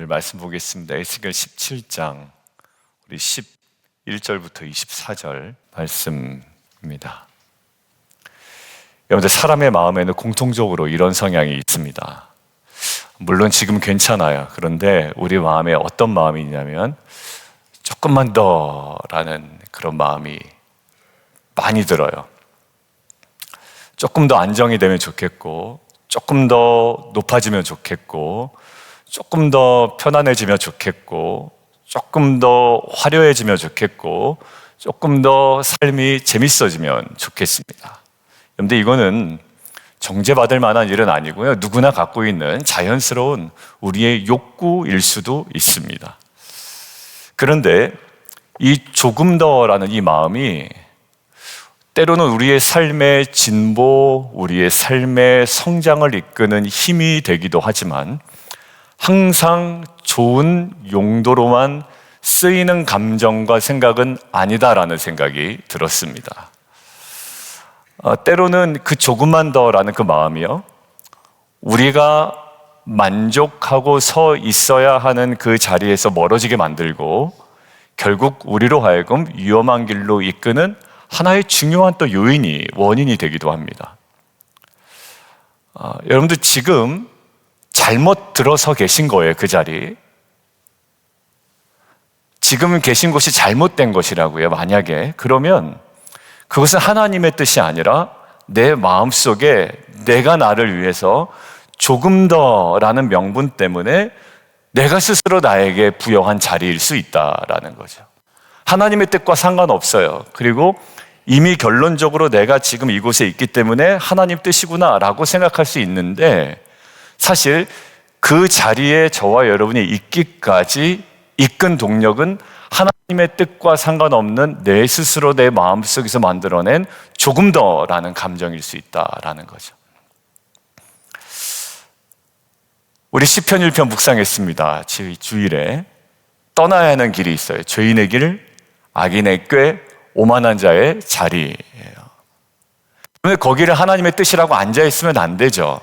말씀 보겠습니다. 에스겔 17장 우리 11절부터 24절 말씀입니다. 여러분들, 사람의 마음에는 공통적으로 이런 성향이 있습니다. 물론 지금 괜찮아요. 그런데 우리 마음에 어떤 마음이 있냐면 조금만 더라는 그런 마음이 많이 들어요. 조금 더 안정이 되면 좋겠고, 조금 더 높아지면 좋겠고, 조금 더 편안해지면 좋겠고, 조금 더 화려해지면 좋겠고, 조금 더 삶이 재밌어지면 좋겠습니다. 그런데 이거는 정죄받을 만한 일은 아니고요, 누구나 갖고 있는 자연스러운 우리의 욕구일 수도 있습니다. 그런데 이 조금 더라는 이 마음이 때로는 우리의 삶의 진보, 우리의 삶의 성장을 이끄는 힘이 되기도 하지만 항상 좋은 용도로만 쓰이는 감정과 생각은 아니다라는 생각이 들었습니다. 때로는 그 조금만 더라는 그 마음이요, 우리가 만족하고 서 있어야 하는 그 자리에서 멀어지게 만들고 결국 우리로 하여금 위험한 길로 이끄는 하나의 중요한 또 요인이, 원인이 되기도 합니다. 여러분들 지금 잘못 들어서 계신 거예요. 그 자리. 지금 계신 곳이 잘못된 것이라고요. 만약에 그러면 그것은 하나님의 뜻이 아니라 내 마음속에 내가 나를 위해서 조금 더라는 명분 때문에 내가 스스로 나에게 부여한 자리일 수 있다라는 거죠. 하나님의 뜻과 상관없어요. 그리고 이미 결론적으로 내가 지금 이곳에 있기 때문에 하나님 뜻이구나라고 생각할 수 있는데, 사실 그 자리에 저와 여러분이 있기까지 이끈 동력은 하나님의 뜻과 상관없는 내 스스로 내 마음속에서 만들어낸 조금 더라는 감정일 수 있다라는 거죠. 우리 시편 1편 묵상했습니다. 주일에 떠나야 하는 길이 있어요. 죄인의 길, 악인의 꾀, 오만한 자의 자리예요. 그런데 거기를 하나님의 뜻이라고 앉아있으면 안 되죠.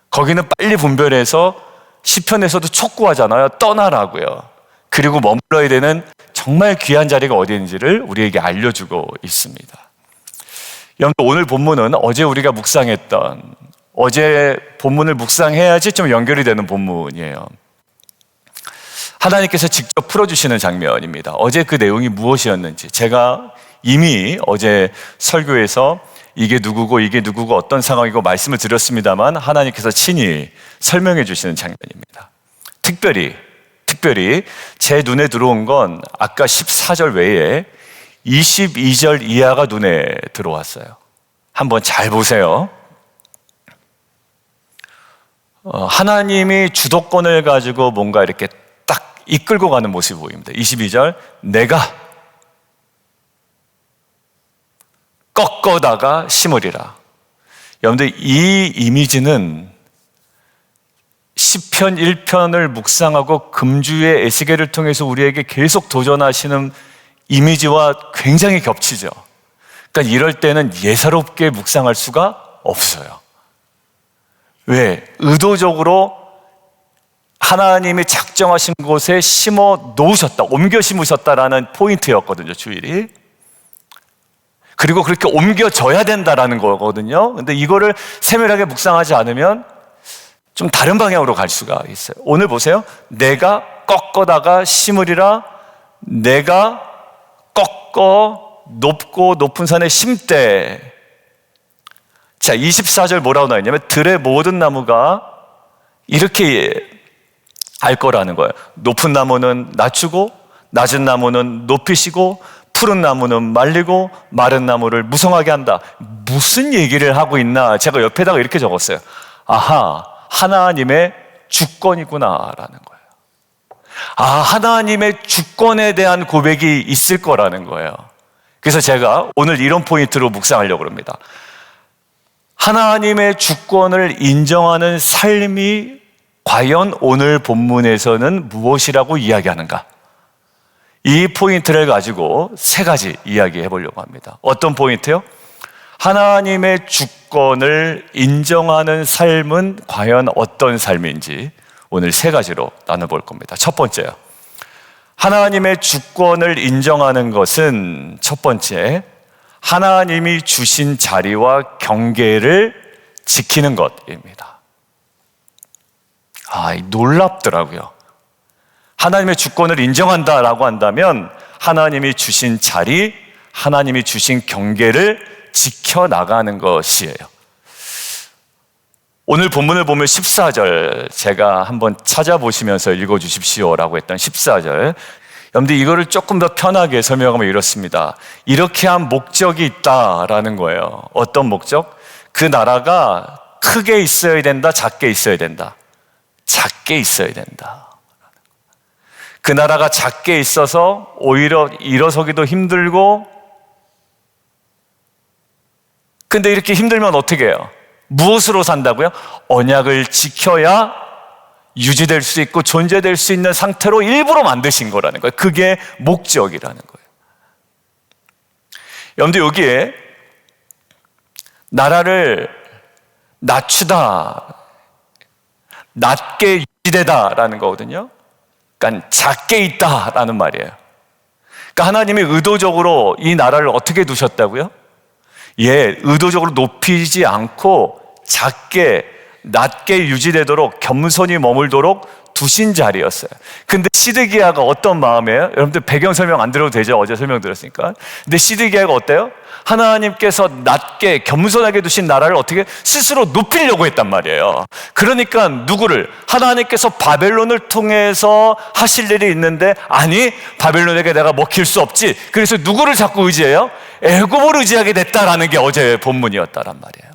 거기는 빨리 분별해서 시편에서도 촉구하잖아요. 떠나라고요. 그리고 머물러야 되는 정말 귀한 자리가 어디 있는지를 우리에게 알려주고 있습니다. 여러분, 오늘 본문은 어제 우리가 묵상했던, 어제 본문을 묵상해야지 좀 연결이 되는 본문이에요. 하나님께서 직접 풀어주시는 장면입니다. 어제 그 내용이 무엇이었는지 제가 이미 어제 설교에서 이게 누구고 어떤 상황이고 말씀을 드렸습니다만, 하나님께서 친히 설명해 주시는 장면입니다. 특별히 제 눈에 들어온 건 아까 14절 외에 22절 이하가 눈에 들어왔어요. 한번 잘 보세요. 하나님이 주도권을 가지고 뭔가 이렇게 딱 이끌고 가는 모습이 보입니다. 22절, 내가 꺾어다가 심으리라. 여러분들, 이 이미지는 시편 1편을 묵상하고 금주의 에스겔을 통해서 우리에게 계속 도전하시는 이미지와 굉장히 겹치죠. 그러니까 이럴 때는 예사롭게 묵상할 수가 없어요. 왜? 의도적으로 하나님이 작정하신 곳에 심어 놓으셨다, 옮겨 심으셨다라는 포인트였거든요, 주일이. 그리고 그렇게 옮겨져야 된다라는 거거든요. 근데 이거를 세밀하게 묵상하지 않으면 좀 다른 방향으로 갈 수가 있어요. 오늘 보세요. 내가 꺾어다가 심으리라. 내가 꺾어 높고 높은 산에 심되. 자, 24절 뭐라고 나왔냐면 들의 모든 나무가 이렇게 알 거라는 거예요. 높은 나무는 낮추고 낮은 나무는 높이시고 푸른 나무는 말리고 마른 나무를 무성하게 한다. 무슨 얘기를 하고 있나? 제가 옆에다가 이렇게 적었어요. 아하, 하나님의 주권이구나라는 거예요. 하나님의 주권에 대한 고백이 있을 거라는 거예요. 그래서 제가 오늘 이런 포인트로 묵상하려고 합니다. 하나님의 주권을 인정하는 삶이 과연 오늘 본문에서는 무엇이라고 이야기하는가? 이 포인트를 가지고 세 가지 이야기해 보려고 합니다. 어떤 포인트요? 하나님의 주권을 인정하는 삶은 과연 어떤 삶인지 오늘 세 가지로 나눠볼 겁니다. 첫 번째요. 하나님의 주권을 인정하는 것은 첫 번째, 하나님이 주신 자리와 경계를 지키는 것입니다. 놀랍더라고요. 하나님의 주권을 인정한다라고 한다면 하나님이 주신 자리, 하나님이 주신 경계를 지켜나가는 것이에요. 오늘 본문을 보면 14절 제가 한번 찾아보시면서 읽어주십시오라고 했던 14절, 여러분들 이거를 조금 더 편하게 설명하면 이렇습니다. 이렇게 한 목적이 있다라는 거예요. 어떤 목적? 그 나라가 크게 있어야 된다, 작게 있어야 된다? 작게 있어야 된다. 그 나라가 작게 있어서 오히려 일어서기도 힘들고, 근데 이렇게 힘들면 어떻게 해요? 무엇으로 산다고요? 언약을 지켜야 유지될 수 있고 존재될 수 있는 상태로 일부러 만드신 거라는 거예요. 그게 목적이라는 거예요. 여러분들 여기에 나라를 낮추다, 낮게 유지되다라는 거거든요. 그러니까 작게 있다라는 말이에요. 그러니까 하나님이 의도적으로 이 나라를 어떻게 두셨다고요? 의도적으로 높이지 않고 작게, 낮게 유지되도록 겸손히 머물도록 두신 자리였어요. 근데 시드기야가 어떤 마음이에요? 여러분들 배경 설명 안 들어도 되죠? 어제 설명드렸으니까. 근데 시드기야가 어때요? 하나님께서 낮게 겸손하게 두신 나라를 어떻게 스스로 높이려고 했단 말이에요. 그러니까 누구를? 하나님께서 바벨론을 통해서 하실 일이 있는데, 아니 바벨론에게 내가 먹힐 수 없지. 그래서 누구를 자꾸 의지해요? 애굽을 의지하게 됐다라는 게 어제의 본문이었다란 말이에요.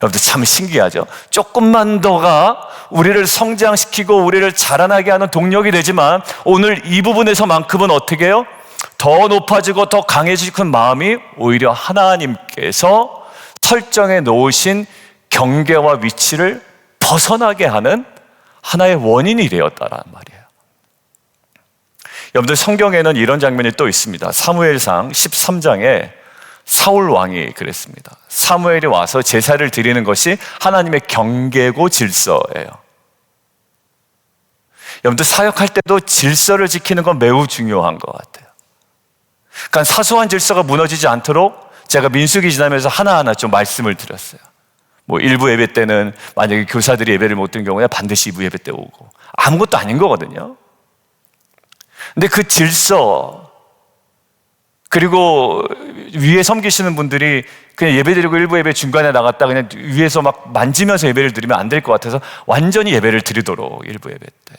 여러분들 참 신기하죠? 조금만 더가 우리를 성장시키고 우리를 자라나게 하는 동력이 되지만, 오늘 이 부분에서만큼은 어떻게 해요? 더 높아지고 더 강해지는 마음이 오히려 하나님께서 설정해 놓으신 경계와 위치를 벗어나게 하는 하나의 원인이 되었다라는 말이에요. 여러분들 성경에는 이런 장면이 또 있습니다. 사무엘상 13장에 사울 왕이 그랬습니다. 사무엘이 와서 제사를 드리는 것이 하나님의 경계고 질서예요. 여러분들 사역할 때도 질서를 지키는 건 매우 중요한 것 같아요. 그러니까 사소한 질서가 무너지지 않도록 제가 민수기 지나면서 하나하나 좀 말씀을 드렸어요. 일부 예배 때는 만약에 교사들이 예배를 못 드는 경우에 반드시 2부 예배 때 오고, 아무것도 아닌 거거든요. 근데 그 질서, 그리고 위에 섬기시는 분들이 그냥 예배 드리고 일부 예배 중간에 나갔다 그냥 위에서 막 만지면서 예배를 드리면 안 될 것 같아서 완전히 예배를 드리도록 일부 예배 때.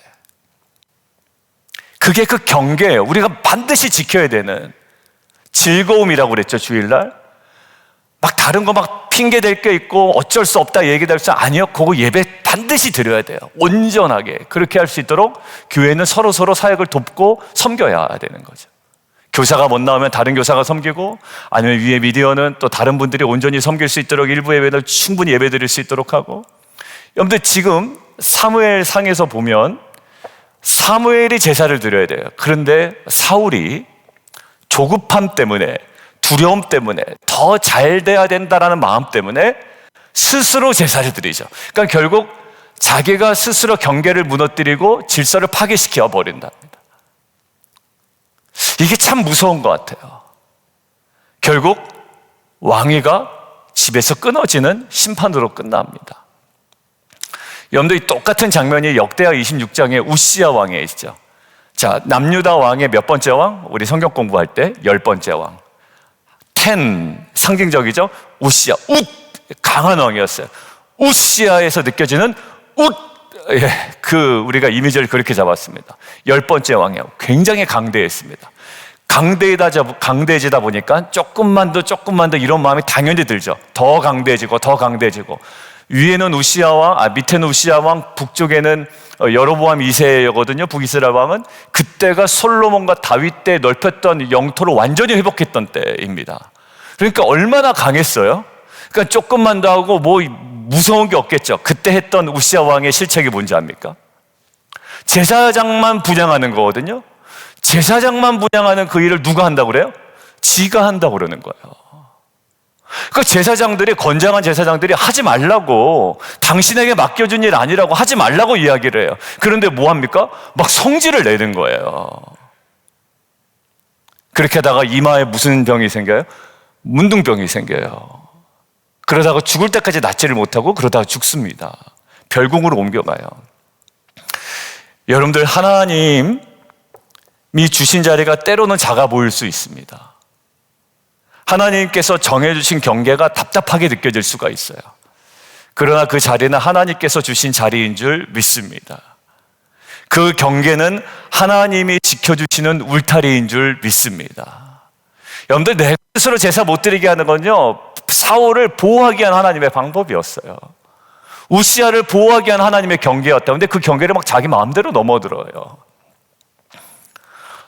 그게 그 경계예요. 우리가 반드시 지켜야 되는 즐거움이라고 그랬죠, 주일날. 막 다른 거 막 핑계 댈 게 있고 어쩔 수 없다 얘기할 수, 아니요. 그거 예배 반드시 드려야 돼요. 온전하게. 그렇게 할 수 있도록 교회는 서로 사역을 돕고 섬겨야 되는 거죠. 교사가 못 나오면 다른 교사가 섬기고, 아니면 위에 미디어는 또 다른 분들이 온전히 섬길 수 있도록 일부 예배를 충분히 예배 드릴 수 있도록 하고. 여러분들 지금 사무엘 상에서 보면 사무엘이 제사를 드려야 돼요. 그런데 사울이 조급함 때문에, 두려움 때문에, 더 잘 돼야 된다라는 마음 때문에 스스로 제사를 드리죠. 그러니까 결국 자기가 스스로 경계를 무너뜨리고 질서를 파괴시켜 버린답니다. 이게 참 무서운 것 같아요. 결국 왕위가 집에서 끊어지는 심판으로 끝납니다. 여러분들 이 똑같은 장면이 역대하 26장에 우시야 왕에 있죠. 자, 남유다 왕의 몇 번째 왕? 우리 성경 공부할 때 10번째 왕. 10, 상징적이죠? 우시야, 강한 왕이었어요. 우시야에서 느껴지는 우리가 이미지를 그렇게 잡았습니다. 10번째 왕이요. 굉장히 강대했습니다. 강대해지다 보니까 조금만 더 이런 마음이 당연히 들죠. 더 강대해지고 위에는 우시야 왕, 밑에는 우시야 왕, 북쪽에는 여로보암 2세거든요. 북이스라엘 왕은 그때가 솔로몬과 다윗 때 넓혔던 영토를 완전히 회복했던 때입니다. 그러니까 얼마나 강했어요? 그러니까 조금만 더 하고 무서운 게 없겠죠. 그때 했던 우시야 왕의 실책이 뭔지 압니까? 제사장만 분양하는 거거든요. 제사장만 분양하는 그 일을 누가 한다고 그래요? 지가 한다고 그러는 거예요. 그 제사장들이, 건장한 제사장들이 하지 말라고, 당신에게 맡겨준 일 아니라고 하지 말라고 이야기를 해요. 그런데 뭐 합니까? 막 성질을 내는 거예요. 그렇게 하다가 이마에 무슨 병이 생겨요? 문둥병이 생겨요. 그러다가 죽을 때까지 낫지를 못하고 그러다가 죽습니다. 별궁으로 옮겨가요. 여러분들, 하나님이 주신 자리가 때로는 작아 보일 수 있습니다. 하나님께서 정해주신 경계가 답답하게 느껴질 수가 있어요. 그러나 그 자리는 하나님께서 주신 자리인 줄 믿습니다. 그 경계는 하나님이 지켜주시는 울타리인 줄 믿습니다. 여러분들, 내 스스로 제사 못 드리게 하는 건요, 사울을 보호하기 위한 하나님의 방법이었어요. 우시아를 보호하기 위한 하나님의 경계였다. 근데 그 경계를 막 자기 마음대로 넘어들어요.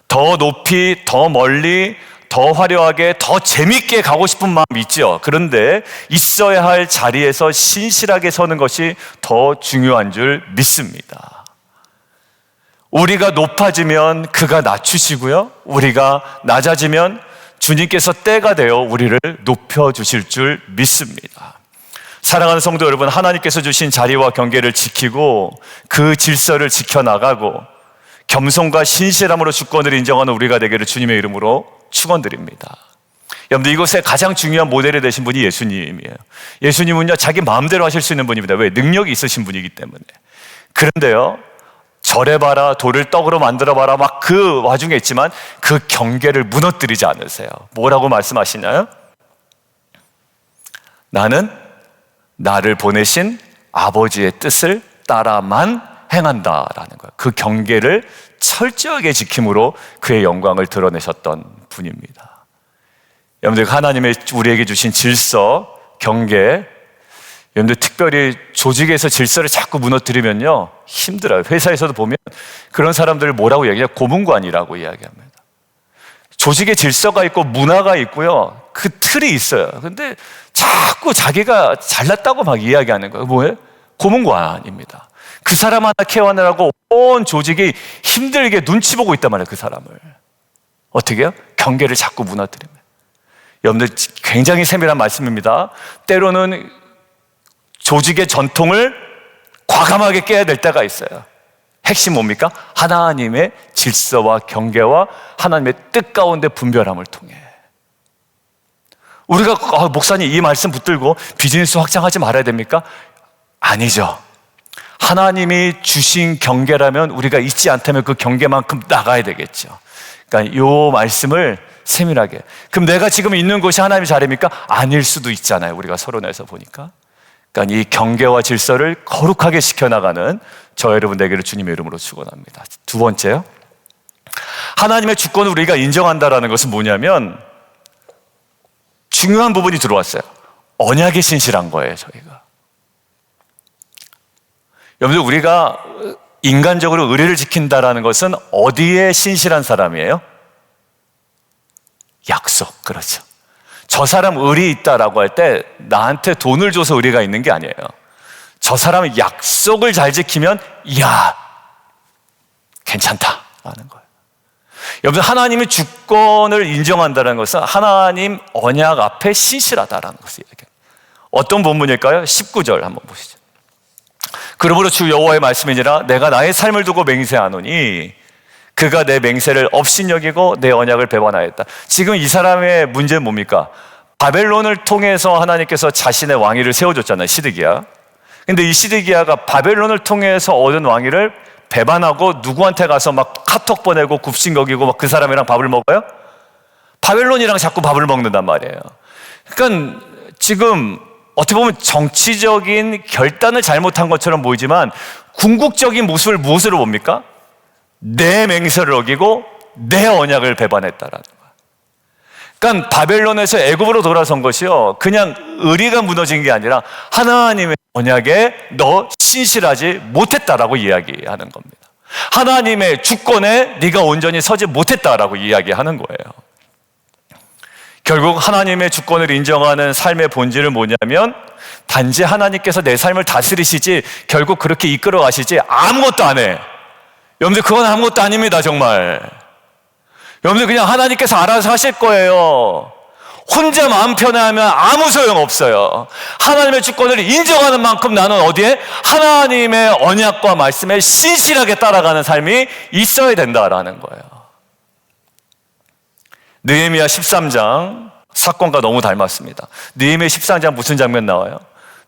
더 높이, 더 멀리, 더 화려하게, 더 재밌게 가고 싶은 마음이 있죠. 그런데 있어야 할 자리에서 신실하게 서는 것이 더 중요한 줄 믿습니다. 우리가 높아지면 그가 낮추시고요, 우리가 낮아지면 주님께서 때가 되어 우리를 높여주실 줄 믿습니다. 사랑하는 성도 여러분, 하나님께서 주신 자리와 경계를 지키고 그 질서를 지켜나가고 겸손과 신실함으로 주권을 인정하는 우리가 되기를 주님의 이름으로 축원드립니다. 여러분들, 이곳에 가장 중요한 모델이 되신 분이 예수님이에요. 예수님은요, 자기 마음대로 하실 수 있는 분입니다. 왜? 능력이 있으신 분이기 때문에. 그런데요, 절해봐라, 돌을 떡으로 만들어봐라, 막 그 와중에 있지만 그 경계를 무너뜨리지 않으세요. 뭐라고 말씀하시나요? 나는 나를 보내신 아버지의 뜻을 따라만 행한다라는 거예요. 그 경계를 철저하게 지킴으로 그의 영광을 드러내셨던 분입니다. 여러분들, 하나님의 우리에게 주신 질서, 경계, 여러분들 특별히 조직에서 질서를 자꾸 무너뜨리면요 힘들어요. 회사에서도 보면 그런 사람들을 뭐라고 얘기해요? 고문관이라고 이야기합니다. 조직에 질서가 있고 문화가 있고요, 그 틀이 있어요. 근데 자꾸 자기가 잘났다고 막 이야기하는 거예요. 뭐예요? 고문관입니다. 그 사람 하나 케어하느라고 온 조직이 힘들게 눈치 보고 있단 말이에요. 그 사람을 어떻게 해요? 경계를 자꾸 무너뜨립니다. 여러분들, 굉장히 세밀한 말씀입니다. 때로는 조직의 전통을 과감하게 깨야 될 때가 있어요. 핵심 뭡니까? 하나님의 질서와 경계와 하나님의 뜻 가운데 분별함을 통해. 우리가 목사님 이 말씀 붙들고 비즈니스 확장하지 말아야 됩니까? 아니죠. 하나님이 주신 경계라면 우리가 잊지 않다면 그 경계만큼 나가야 되겠죠. 그러니까 이 말씀을 세밀하게. 그럼 내가 지금 있는 곳이 하나님의 자리입니까? 아닐 수도 있잖아요. 우리가 서론에서 보니까. 그러니까 이 경계와 질서를 거룩하게 지켜나가는 저 여러분 되기를 주님의 이름으로 축원합니다. 두 번째요, 하나님의 주권을 우리가 인정한다라는 것은 뭐냐면 중요한 부분이 들어왔어요. 언약에 신실한 거예요. 저희가, 여러분들, 우리가 인간적으로 의리를 지킨다라는 것은 어디에 신실한 사람이에요? 약속. 그렇죠. 저 사람 의리 있다라고 할 때 나한테 돈을 줘서 의리가 있는 게 아니에요. 저 사람은 약속을 잘 지키면 이야 괜찮다라는 거예요. 여러분, 하나님의 주권을 인정한다는 것은 하나님 언약 앞에 신실하다라는 것을 이야기해요. 어떤 본문일까요? 19절 한번 보시죠. 그러므로 주 여호와의 말씀이니라 내가 나의 삶을 두고 맹세하노니 그가 내 맹세를 업신여기고 내 언약을 배반하였다. 지금 이 사람의 문제는 뭡니까? 바벨론을 통해서 하나님께서 자신의 왕위를 세워줬잖아요. 시드기야. 근데 이 시드기야가 바벨론을 통해서 얻은 왕위를 배반하고 누구한테 가서 막 카톡 보내고 굽신거리고 막 그 사람이랑 밥을 먹어요? 바벨론이랑 자꾸 밥을 먹는단 말이에요. 그러니까 지금 어떻게 보면 정치적인 결단을 잘못한 것처럼 보이지만 궁극적인 모습을 무엇으로 봅니까? 내 맹세를 어기고 내 언약을 배반했다라는 거예요. 그러니까 바벨론에서 애굽으로 돌아선 것이요, 그냥 의리가 무너진 게 아니라 하나님의 언약에 너 신실하지 못했다라고 이야기하는 겁니다. 하나님의 주권에 네가 온전히 서지 못했다라고 이야기하는 거예요. 결국 하나님의 주권을 인정하는 삶의 본질은 뭐냐면 단지 하나님께서 내 삶을 다스리시지 결국 그렇게 이끌어 가시지 아무것도 안 해. 여러분들, 그건 아무것도 아닙니다. 정말 여러분들, 그냥 하나님께서 알아서 하실 거예요. 혼자 마음 편해하면 아무 소용없어요. 하나님의 주권을 인정하는 만큼 나는 어디에? 하나님의 언약과 말씀에 신실하게 따라가는 삶이 있어야 된다라는 거예요. 느헤미야 13장 사건과 너무 닮았습니다. 느헤미야 13장 무슨 장면 나와요?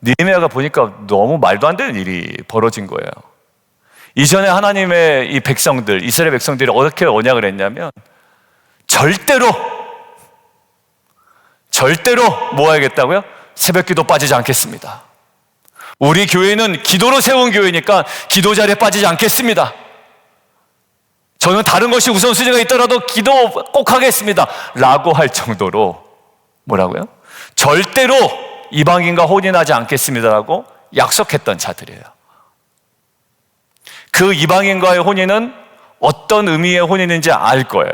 느헤미야가 보니까 너무 말도 안 되는 일이 벌어진 거예요. 이전에 하나님의 이 백성들, 이스라엘 백성들이 어떻게 언약을 했냐면 절대로 뭐 하겠다고요? 새벽기도 빠지지 않겠습니다. 우리 교회는 기도로 세운 교회니까 기도 자리에 빠지지 않겠습니다. 저는 다른 것이 우선순위가 있더라도 기도 꼭 하겠습니다 라고 할 정도로 뭐라고요? 절대로 이방인과 혼인하지 않겠습니다라고 약속했던 자들이에요. 그 이방인과의 혼인은 어떤 의미의 혼인인지 알 거예요.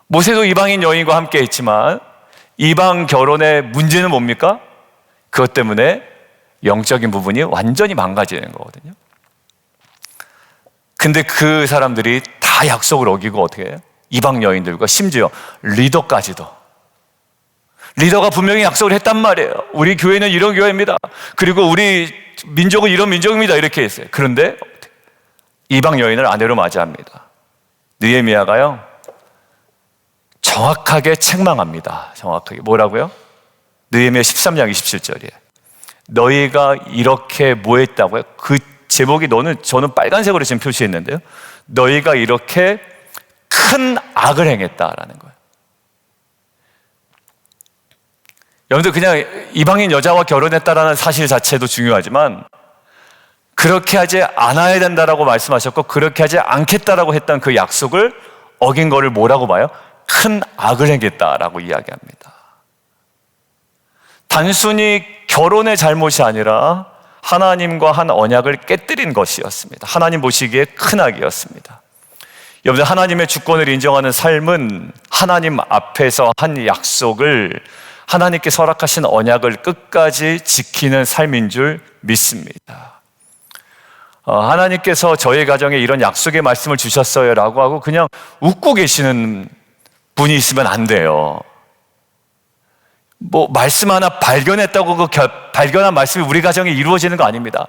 모세도 이방인 여인과 함께 했지만 이방 결혼의 문제는 뭡니까? 그것 때문에 영적인 부분이 완전히 망가지는 거거든요. 근데 그 사람들이 다 약속을 어기고 어떻게 해요? 이방 여인들과 심지어 리더까지도. 리더가 분명히 약속을 했단 말이에요. 우리 교회는 이런 교회입니다. 그리고 우리 민족은 이런 민족입니다. 이렇게 했어요. 그런데 이방 여인을 아내로 맞이합니다. 느헤미야가요 정확하게 책망합니다. 정확하게 뭐라고요? 느헤미야 13장 27절이에요. 너희가 이렇게 뭐 했다고요? 그 제목이 저는 빨간색으로 지금 표시했는데요. 너희가 이렇게 큰 악을 행했다라는 거예요. 여러분들 그냥 이방인 여자와 결혼했다라는 사실 자체도 중요하지만 그렇게 하지 않아야 된다라고 말씀하셨고 그렇게 하지 않겠다라고 했던 그 약속을 어긴 거를 뭐라고 봐요? 큰 악을 행했다라고 이야기합니다. 단순히 결혼의 잘못이 아니라 하나님과 한 언약을 깨뜨린 것이었습니다. 하나님 보시기에 큰 악이었습니다. 여러분들 하나님의 주권을 인정하는 삶은 하나님 앞에서 한 약속을 하나님께 허락하신 언약을 끝까지 지키는 삶인 줄 믿습니다. 하나님께서 저희 가정에 이런 약속의 말씀을 주셨어요 라고 하고 그냥 웃고 계시는 분이 있으면 안 돼요. 뭐 말씀 하나 발견했다고 그 발견한 말씀이 우리 가정에 이루어지는 거 아닙니다.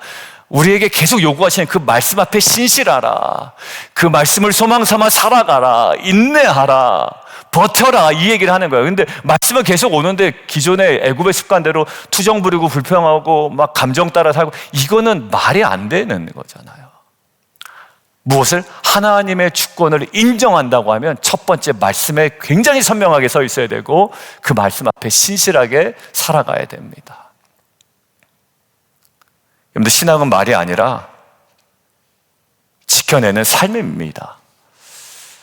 우리에게 계속 요구하시는 그 말씀 앞에 신실하라, 그 말씀을 소망 삼아 살아가라, 인내하라, 버텨라 이 얘기를 하는 거예요. 근데 말씀은 계속 오는데 기존의 애굽의 습관대로 투정 부리고 불평하고 막 감정 따라 살고 이거는 말이 안 되는 거잖아요. 무엇을? 하나님의 주권을 인정한다고 하면 첫 번째 말씀에 굉장히 선명하게 서 있어야 되고 그 말씀 앞에 신실하게 살아가야 됩니다. 여러분들 신앙은 말이 아니라 지켜내는 삶입니다.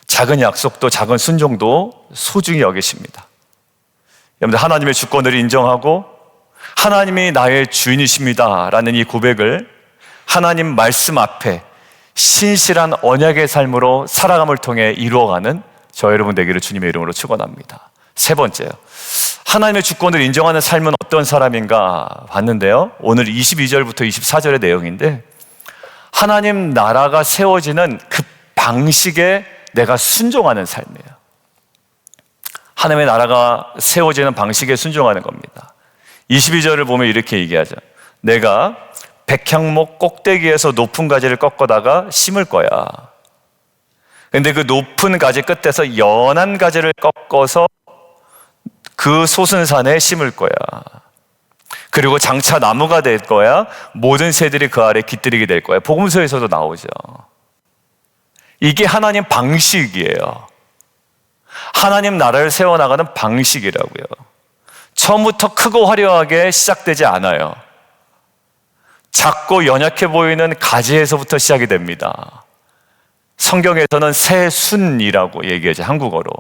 작은 약속도 작은 순종도 소중히 여기십니다. 여러분들 하나님의 주권을 인정하고 하나님이 나의 주인이십니다 라는 이 고백을 하나님 말씀 앞에 신실한 언약의 삶으로 살아감을 통해 이루어가는 저 여러분 되기를 주님의 이름으로 축원합니다. 세 번째요. 하나님의 주권을 인정하는 삶은 어떤 사람인가 봤는데요. 오늘 22절부터 24절의 내용인데 하나님 나라가 세워지는 그 방식에 내가 순종하는 삶이에요. 하나님의 나라가 세워지는 방식에 순종하는 겁니다. 22절을 보면 이렇게 얘기하죠. 내가 백향목 꼭대기에서 높은 가지를 꺾어다가 심을 거야. 근데 그 높은 가지 끝에서 연한 가지를 꺾어서 그 솟은 산에 심을 거야. 그리고 장차 나무가 될 거야. 모든 새들이 그 아래 깃들이게 될 거야. 복음서에서도 나오죠. 이게 하나님 방식이에요. 하나님 나라를 세워나가는 방식이라고요. 처음부터 크고 화려하게 시작되지 않아요. 작고 연약해 보이는 가지에서부터 시작이 됩니다. 성경에서는 새순이라고 얘기하죠, 한국어로.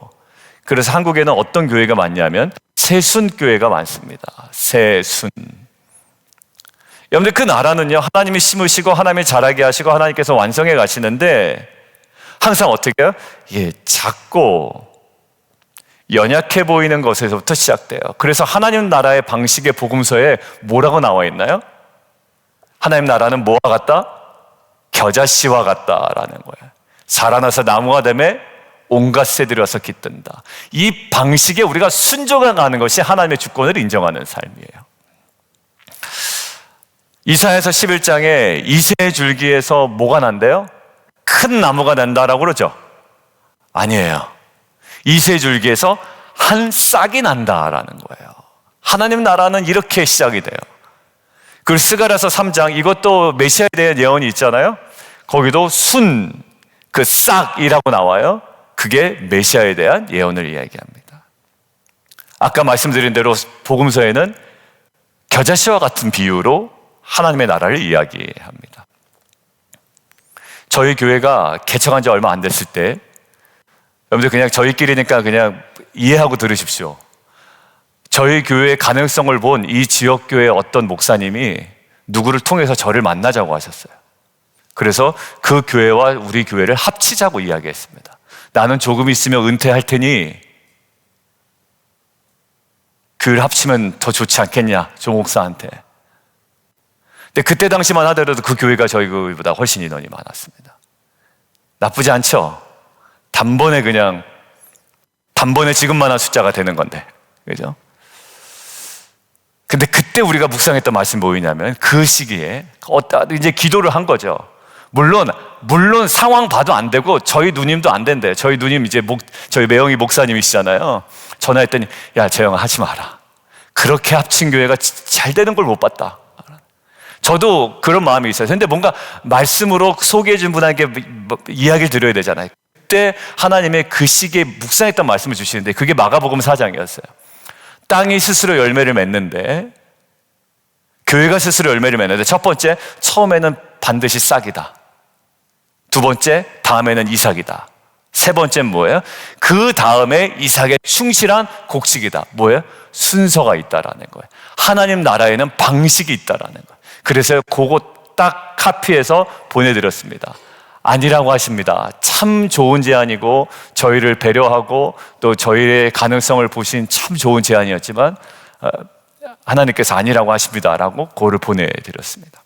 그래서 한국에는 어떤 교회가 많냐면 새순교회가 많습니다. 새순. 여러분들 그 나라는요, 하나님이 심으시고 하나님이 자라게 하시고 하나님께서 완성해 가시는데 항상 어떻게 해요? 예, 작고 연약해 보이는 것에서부터 시작돼요. 그래서 하나님 나라의 방식의 복음서에 뭐라고 나와 있나요? 하나님 나라는 뭐와 같다? 겨자씨와 같다라는 거예요. 자라나서 나무가 되매 온갖 새들이 와서 깃든다. 이 방식에 우리가 순종해가는 것이 하나님의 주권을 인정하는 삶이에요. 이사야서 11장에 이새의 줄기에서 뭐가 난대요? 큰 나무가 난다라고 그러죠? 아니에요. 이새의 줄기에서 한 싹이 난다라는 거예요. 하나님 나라는 이렇게 시작이 돼요. 그리고 스가랴서 3장, 이것도 메시아에 대한 예언이 있잖아요. 거기도 그 싹이라고 나와요. 그게 메시아에 대한 예언을 이야기합니다. 아까 말씀드린 대로 복음서에는 겨자씨와 같은 비유로 하나님의 나라를 이야기합니다. 저희 교회가 개척한 지 얼마 안 됐을 때, 여러분들 그냥 저희끼리니까 그냥 이해하고 들으십시오. 저희 교회의 가능성을 본 이 지역교회 어떤 목사님이 누구를 통해서 저를 만나자고 하셨어요. 그래서 그 교회와 우리 교회를 합치자고 이야기했습니다. 나는 조금 있으면 은퇴할 테니 교회를 합치면 더 좋지 않겠냐, 조 목사한테. 근데 그때 당시만 하더라도 그 교회가 저희 교회보다 훨씬 인원이 많았습니다. 나쁘지 않죠? 단번에 지금만한 숫자가 되는 건데, 그죠? 근데 그때 우리가 묵상했던 말씀이 뭐냐면, 그 시기에 이제 기도를 한 거죠. 물론 상황 봐도 안 되고 저희 누님도 안 된대요. 저희 누님 저희 매영이 목사님이시잖아요. 전화했더니, 야, 재영아, 하지 마라. 그렇게 합친 교회가 잘 되는 걸 못 봤다. 저도 그런 마음이 있어요. 근데 뭔가 말씀으로 소개해 준 분에게 이야기를 드려야 되잖아요. 그때 하나님의 그 시기에 묵상했던 말씀을 주시는데, 그게 마가복음 4장이었어요. 땅이 스스로 열매를 맺는데, 교회가 스스로 열매를 맺는데, 첫 번째, 처음에는 반드시 싹이다. 두 번째, 다음에는 이삭이다. 세 번째는 뭐예요? 그 다음에 이삭의 충실한 곡식이다. 뭐예요? 순서가 있다라는 거예요. 하나님 나라에는 방식이 있다라는 거예요. 그래서 그거 딱 카피해서 보내드렸습니다. 아니라고 하십니다. 참 좋은 제안이고 저희를 배려하고 또 저희의 가능성을 보신 참 좋은 제안이었지만 하나님께서 아니라고 하십니다라고 그거를 보내드렸습니다.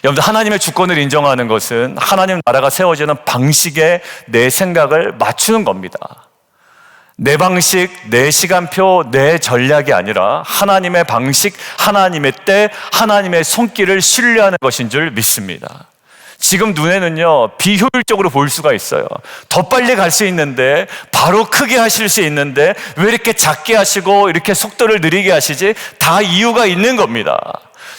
여러분들, 하나님의 주권을 인정하는 것은 하나님 나라가 세워지는 방식에 내 생각을 맞추는 겁니다. 내 방식, 내 시간표, 내 전략이 아니라 하나님의 방식, 하나님의 때, 하나님의 손길을 신뢰하는 것인 줄 믿습니다. 지금 눈에는요, 비효율적으로 보일 수가 있어요. 더 빨리 갈 수 있는데, 바로 크게 하실 수 있는데 왜 이렇게 작게 하시고 이렇게 속도를 느리게 하시지? 다 이유가 있는 겁니다.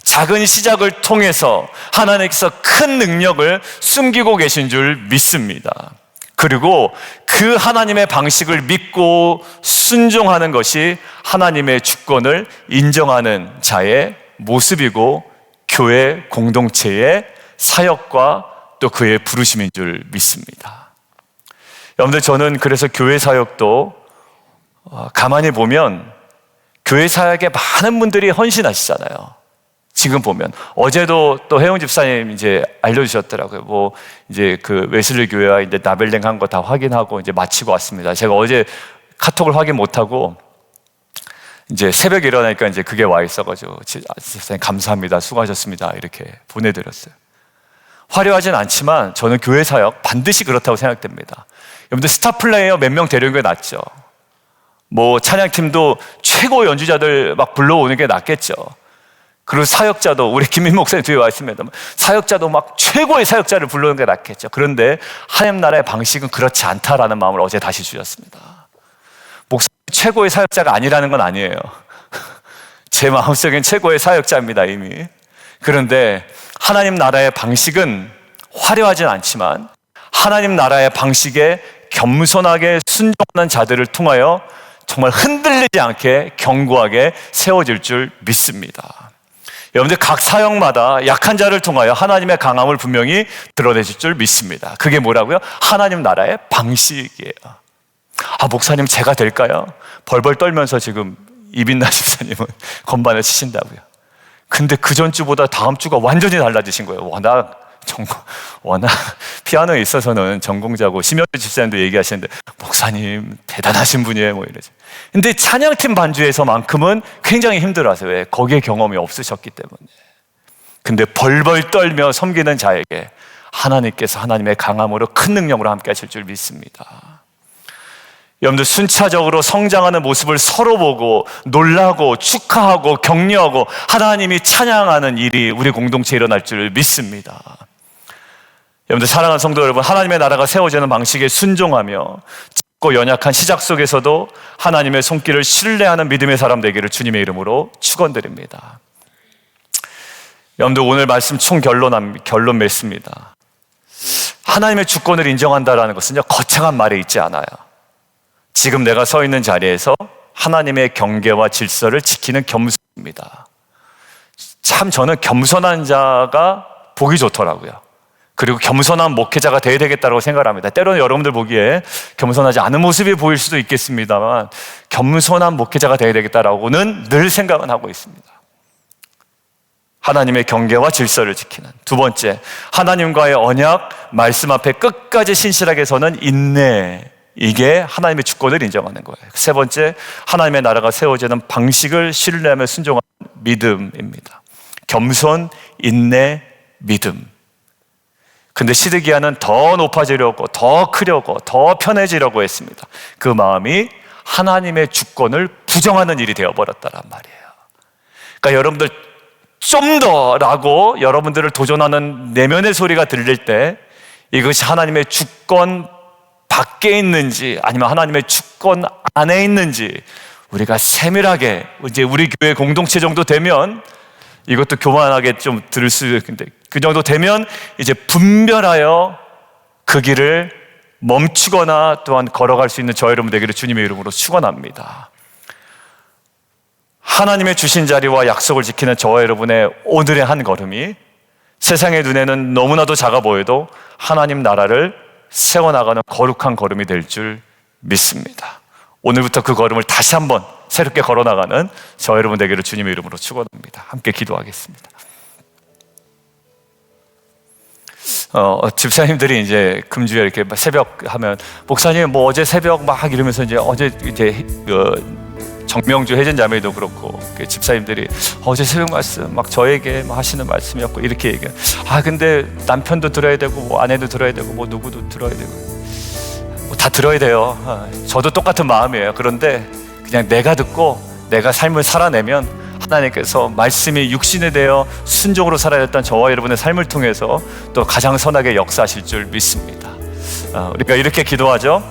작은 시작을 통해서 하나님께서 큰 능력을 숨기고 계신 줄 믿습니다. 그리고 그 하나님의 방식을 믿고 순종하는 것이 하나님의 주권을 인정하는 자의 모습이고 교회 공동체의 사역과 또 그의 부르심인 줄 믿습니다. 여러분들, 저는 그래서 교회 사역도 가만히 보면 교회 사역에 많은 분들이 헌신하시잖아요. 지금 보면 어제도 또 혜영 집사님 이제 알려주셨더라고요. 이제 그 웨슬리 교회와 이제 나벨링 한 거 다 확인하고 이제 마치고 왔습니다. 제가 어제 카톡을 확인 못하고 이제 새벽에 일어나니까 이제 그게 와 있어가지고, 집사님 감사합니다, 수고하셨습니다, 이렇게 보내드렸어요. 화려하진 않지만 저는 교회 사역 반드시 그렇다고 생각됩니다. 여러분들, 스타 플레이어 몇 명 데려오는 게 낫죠. 찬양팀도 최고 연주자들 막 불러오는 게 낫겠죠. 그리고 사역자도, 우리 김민 목사님 뒤에 와 있습니다. 사역자도 막 최고의 사역자를 불러오는 게 낫겠죠. 그런데 하나님 나라의 방식은 그렇지 않다라는 마음을 어제 다시 주셨습니다. 목사님 최고의 사역자가 아니라는 건 아니에요. 제 마음속엔 최고의 사역자입니다, 이미. 그런데 하나님 나라의 방식은 화려하진 않지만 하나님 나라의 방식에 겸손하게 순종하는 자들을 통하여 정말 흔들리지 않게 견고하게 세워질 줄 믿습니다. 여러분들, 각 사역마다 약한 자를 통하여 하나님의 강함을 분명히 드러내실 줄 믿습니다. 그게 뭐라고요? 하나님 나라의 방식이에요. 목사님, 제가 될까요? 벌벌 떨면서 지금 이빈나 집사님은 건반을 치신다고요. 근데 그 전주보다 다음 주가 완전히 달라지신 거예요. 워낙 피아노에 있어서는 전공자고, 심현주 집사님도 얘기하시는데 목사님 대단하신 분이에요, 이러지. 근데 찬양팀 반주에서만큼은 굉장히 힘들어하세요. 왜? 거기에 경험이 없으셨기 때문에. 근데 벌벌 떨며 섬기는 자에게 하나님께서 하나님의 강함으로 큰 능력으로 함께 하실 줄 믿습니다. 여러분들 순차적으로 성장하는 모습을 서로 보고 놀라고 축하하고 격려하고 하나님이 찬양하는 일이 우리 공동체에 일어날 줄 믿습니다. 여러분들 사랑하는 성도 여러분, 하나님의 나라가 세워지는 방식에 순종하며 작고 연약한 시작 속에서도 하나님의 손길을 신뢰하는 믿음의 사람 되기를 주님의 이름으로 축원드립니다. 여러분들 오늘 말씀 총 결론 맺습니다. 하나님의 주권을 인정한다는 것은요, 거창한 말에 있지 않아요. 지금 내가 서 있는 자리에서 하나님의 경계와 질서를 지키는 겸손입니다. 참 저는 겸손한 자가 보기 좋더라고요. 그리고 겸손한 목회자가 돼야 되겠다고 생각을 합니다. 때로는 여러분들 보기에 겸손하지 않은 모습이 보일 수도 있겠습니다만 겸손한 목회자가 돼야 되겠다라고는 늘 생각은 하고 있습니다. 하나님의 경계와 질서를 지키는. 두 번째, 하나님과의 언약, 말씀 앞에 끝까지 신실하게 서는 인내. 이게 하나님의 주권을 인정하는 거예요. 세 번째, 하나님의 나라가 세워지는 방식을 신뢰하며 순종하는 믿음입니다. 겸손, 인내, 믿음. 근데 시드기야는 더 높아지려고, 더 크려고, 더 편해지려고 했습니다. 그 마음이 하나님의 주권을 부정하는 일이 되어버렸다란 말이에요. 그러니까 여러분들 좀 더라고 여러분들을 도전하는 내면의 소리가 들릴 때 이것이 하나님의 주권 밖에 있는지 아니면 하나님의 주권 안에 있는지 우리가 세밀하게, 이제 우리 교회 공동체 정도 되면 이것도 교만하게 좀 들을 수 있는데 그 정도 되면 이제 분별하여 그 길을 멈추거나 또한 걸어갈 수 있는 저 여러분 되기를 주님의 이름으로 축원합니다. 하나님의 주신 자리와 약속을 지키는 저와 여러분의 오늘의 한 걸음이 세상의 눈에는 너무나도 작아 보여도 하나님 나라를 세워나가는 거룩한 걸음이 될 줄 믿습니다. 오늘부터 그 걸음을 다시 한번 새롭게 걸어나가는 저 여러분 되기를 주님의 이름으로 축원합니다. 함께 기도하겠습니다. 집사님들이 이제 금주에 이렇게 새벽 하면 목사님 뭐 어제 새벽 막 이러면서 이제 어제 이제 정명주 혜전자매도 그렇고 집사님들이 어제 새벽 말씀 막 저에게 하시는 말씀이었고 이렇게 얘기해요. 근데 남편도 들어야 되고 뭐 아내도 들어야 되고 뭐 누구도 들어야 되고 뭐 다 들어야 돼요. 저도 똑같은 마음이에요. 그런데 그냥 내가 듣고 내가 삶을 살아내면 하나님께서 말씀이 육신에 되어 순종으로 살아야 했던 저와 여러분의 삶을 통해서 또 가장 선하게 역사하실 줄 믿습니다. 우리가 이렇게 기도하죠.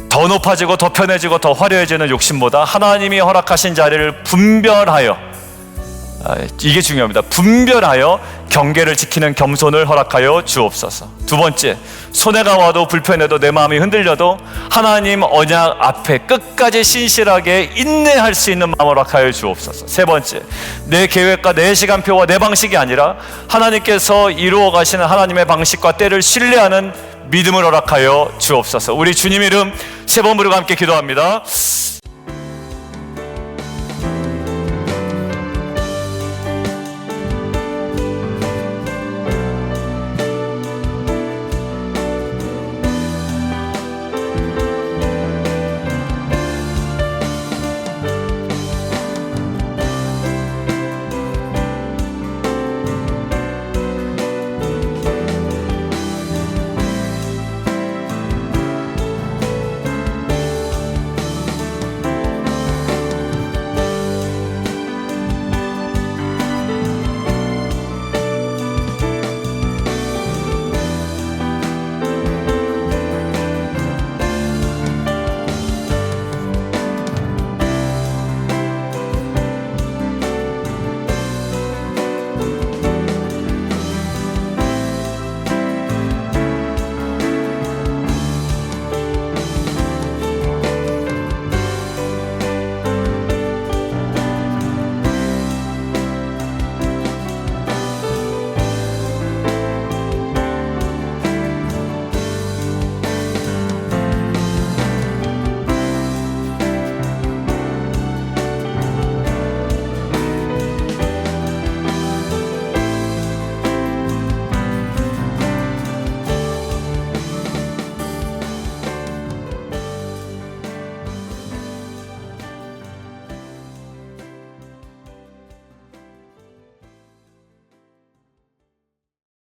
더 높아지고 더 편해지고 더 화려해지는 욕심보다 하나님이 허락하신 자리를 분별하여, 이게 중요합니다. 분별하여 경계를 지키는 겸손을 허락하여 주옵소서. 두 번째, 손해가 와도 불편해도 내 마음이 흔들려도 하나님 언약 앞에 끝까지 신실하게 인내할 수 있는 마음을 허락하여 주옵소서. 세 번째, 내 계획과 내 시간표와 내 방식이 아니라 하나님께서 이루어 가시는 하나님의 방식과 때를 신뢰하는 믿음을 허락하여 주옵소서. 우리 주님 이름 세 번 부르고 함께 기도합니다.